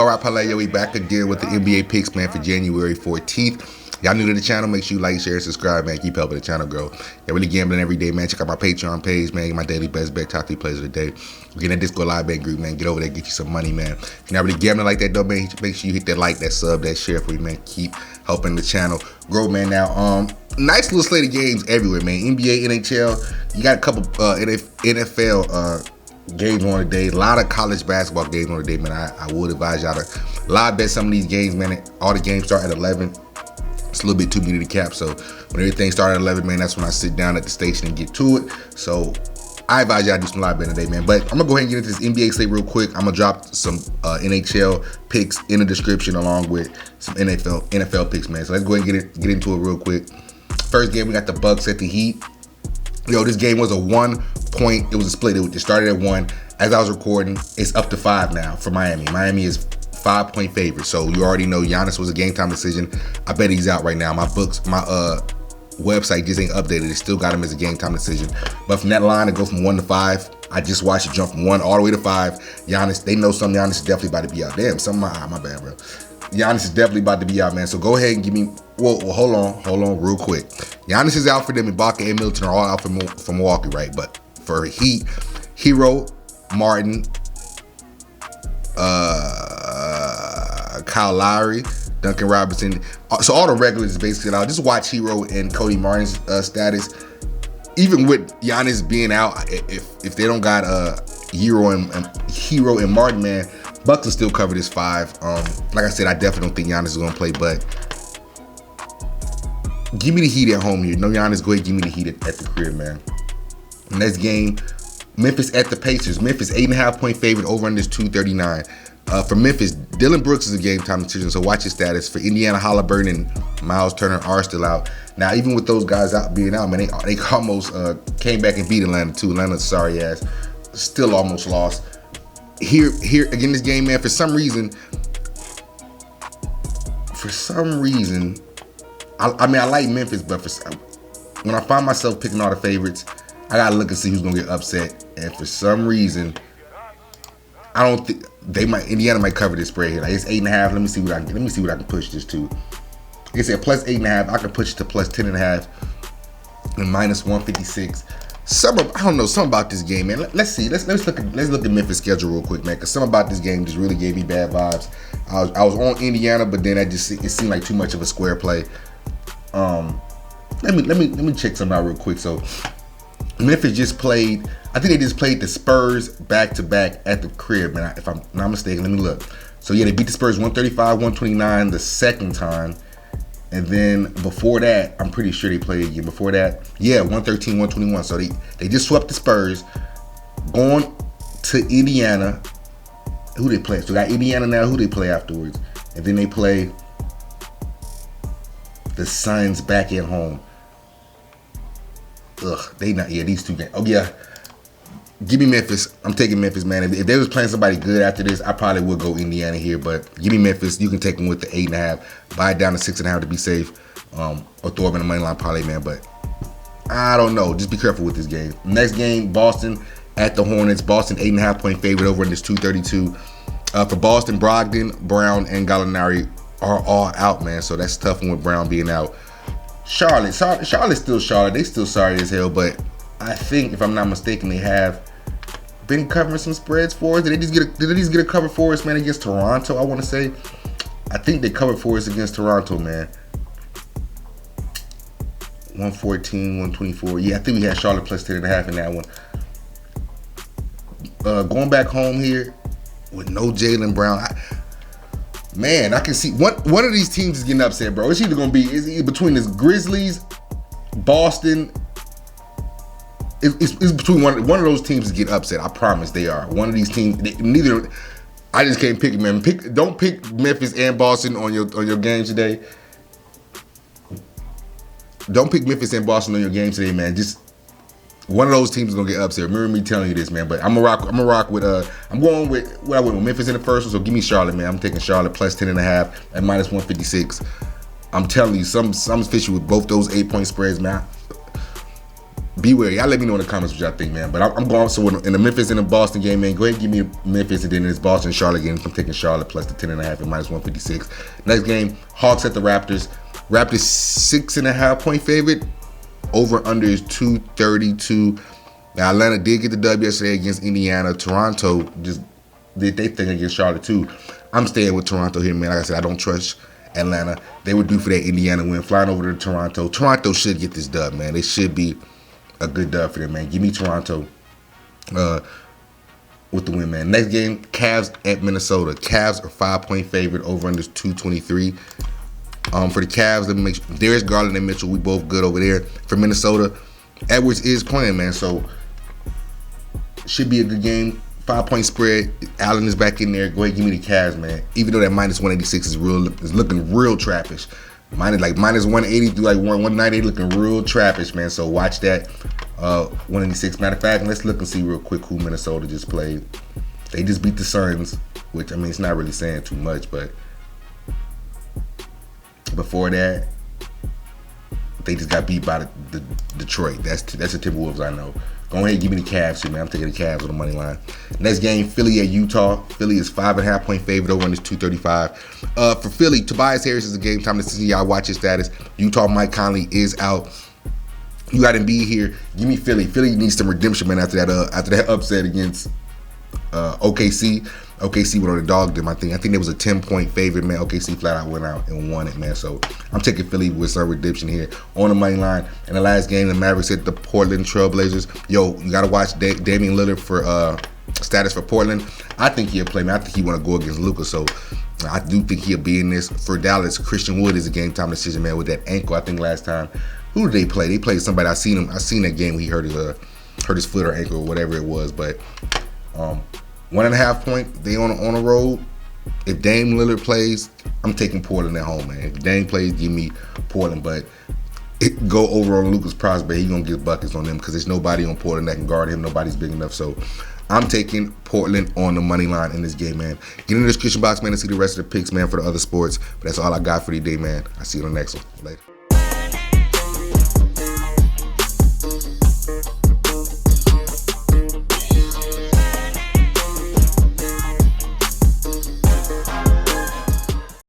boy Right Parlay. Yo, we back again with the NBA picks, man, for January 14th. Y'all new to the channel, make sure you like, share, subscribe, man. Keep helping the channel grow. Yeah, really gambling every day, man. Check out my Patreon page, man. Get my daily best bet, top 3 plays of the day. We're getting that Discord live bet group, man. Get over there, get you some money, man. If you're not really gambling like that, though, man, make sure you hit that like, that sub, that share for you, man. Keep helping the channel grow, man. Now, nice little slate of games everywhere, man. NBA, NHL. You got a couple NFL games on today. A lot of college basketball games on today, man. I would advise y'all to live bet some of these games, man. All the games start at 11. It's a little bit too many to cap, so when everything starts at 11, man, that's when I sit down at the station and get to it. So I advise y'all to do some live betting today, man. But I'm gonna go ahead and get into this NBA slate real quick. I'm gonna drop some NHL picks in the description along with some NFL picks, man. So let's go ahead and get into it real quick. First game, we got the Bucks at the Heat. Yo, this game was a 1 point. It was a split. It started at 1. As I was recording, it's up to 5 now for Miami. Miami is 5-point favorite. So you already know Giannis was a game time decision. I bet he's out right now. My website just ain't updated. It still got him as a game time decision. But from that line, to go from 1 to 5, I just watched it jump from 1 all the way to 5. Giannis, they know something. Giannis is definitely about to be out. Damn, my bad, bro. Giannis is definitely about to be out, man. So go ahead and give me. Well, hold on, real quick. Giannis is out for them. Ibaka and Middleton are all out for Milwaukee, right? But for Heat, Hero, Martin, Kyle Lowry, Duncan Robinson. So all the regulars basically out. Just watch Hero and Cody Martin's status. Even with Giannis being out, if they don't got Hero and Martin, man, Bucks will still cover this 5. Like I said, I definitely don't think Giannis is gonna play, but give me the Heat at home here. No Giannis, go ahead, give me the Heat at the crib, man. Next game, Memphis at the Pacers. Memphis 8.5-point favorite, over under 239. For Memphis, Dylan Brooks is a game time decision, so watch his status. For Indiana, Halliburton and Miles Turner are still out. Now, even with those guys being out, man, they almost came back and beat Atlanta too. Atlanta's sorry ass, still almost lost. Here again, this game, man. For some reason, I mean, I like Memphis, but when I find myself picking all the favorites, I gotta look and see who's gonna get upset. And for some reason, I don't think Indiana might cover this spread here. Like, it's 8.5. Let me see what I can push this to. Like I said, plus 8.5. I can push it to plus 10.5 and minus 156. I don't know, something about this game, man. Let's see. Let's look at Memphis' schedule real quick, man. Cause something about this game just really gave me bad vibes. I was on Indiana, but then it seemed like too much of a square play. Let me check something out real quick. So Memphis just played. I think they just played the Spurs back to back at the crib, man. If I'm not mistaken, let me look. So yeah, they beat the Spurs 135-129 the second time. And then before that, I'm pretty sure they played again. Before that, yeah, 113-121. So they just swept the Spurs. Going to Indiana. Who they play? So they got Indiana now. Who they play afterwards? And then they play the Suns back at home. Ugh, these two games. Oh yeah, give me Memphis. I'm taking Memphis, man. If they was playing somebody good after this, I probably would go Indiana here. But give me Memphis. You can take them with the 8.5. Buy it down to 6.5 to be safe, or throw them in the money line parlay, man. But I don't know. Just be careful with this game. Next game, Boston at the Hornets. Boston 8.5-point favorite, over in this 232. For Boston, Brogdon, Brown, and Gallinari are all out, man. So that's tough one with Brown being out. Charlotte's still Charlotte. They still sorry as hell, but I think, if I'm not mistaken, they have been covering some spreads for us. Did they just get a cover for us, man, against Toronto, I want to say? I think they covered for us against Toronto, man. 114, 124. Yeah, I think we had Charlotte plus 10.5 in that one. Going back home here with no Jaylen Brown. Man, I can see one of these teams is getting upset, bro. It's either gonna be between the Grizzlies, Boston. It's between one of those teams to get upset. I promise they are. One of these teams. Neither. I just can't pick it, man. Don't pick Memphis and Boston on your game today. Don't pick Memphis and Boston on your game today, man. Just one of those teams is gonna get upset. Remember me telling you this, man. But I'm gonna rock with I'm going with what I went with Memphis in the first one. So give me Charlotte, man. I'm taking Charlotte plus 10.5 at minus 156. I'm telling you, some fishy with both those 8-point spreads, man. be wary. Y'all let me know in the comments what y'all think, man. But I'm going, so in the Memphis and the Boston game, man, go ahead and give me Memphis, and then in this Boston Charlotte game, I'm taking Charlotte plus the 10.5 at -156. Next game, Hawks at the Raptors. Raptors 6.5 point favorite. Over under is 232. Now Atlanta did get the W yesterday against Indiana. Toronto just did they thing against Charlotte too. I'm staying with Toronto here, man. Like I said, I don't trust Atlanta. They were due for that Indiana win. Flying over to Toronto. Toronto should get this dub, man. It should be a good dub for them, man. Give me Toronto with the win, man. Next game, Cavs at Minnesota. Cavs are 5-point favorite. Over under 223. For the Cavs, let me make sure. Darius Garland and Mitchell, we both good over there. For Minnesota, Edwards is playing, man. So should be a good game. 5-point spread. Allen is back in there. Go ahead, give me the Cavs, man. Even though that -186 is looking real trappish. -180 through like 190 looking real trappish, man. So watch that. 186. Matter of fact, let's look and see real quick who Minnesota just played. They just beat the Suns, which I mean it's not really saying too much, but before that, they just got beat by the Detroit. That's the Timberwolves I know. Go ahead and give me the Cavs here, man. I'm taking the Cavs on the money line. Next game, Philly at Utah. Philly is 5.5 point favorite. Over under 235. For Philly, Tobias Harris is a game time to see y'all watch his status. Utah, Mike Conley is out. You got to be here. Give me Philly. Philly needs some redemption, man. After that upset against OKC. OKC went on the dog them. I think there was a 10-point favorite, man. OKC flat out went out and won it, man. So I'm taking Philly with some redemption here on the money line. In the last game, the Mavericks hit the Portland Trailblazers. Yo, you gotta watch Damian Lillard for status for Portland. I think he'll play, man. I think he want to go against Luka. So I do think he'll be in this. For Dallas, Christian Wood is a game time decision, man. With that ankle, I think last time, who did they play? They played somebody. I seen that game where he hurt his foot or ankle or whatever it was, but. 1.5 point, they on a road. If Dame Lillard plays, I'm taking Portland at home, man. If Dame plays, give me Portland. But go over on Lucas Prospect. He's going to get buckets on them because there's nobody on Portland that can guard him. Nobody's big enough. So I'm taking Portland on the money line in this game, man. Get in the description box, man, to see the rest of the picks, man, for the other sports. But that's all I got for today, man. I'll see you on the next one. Later.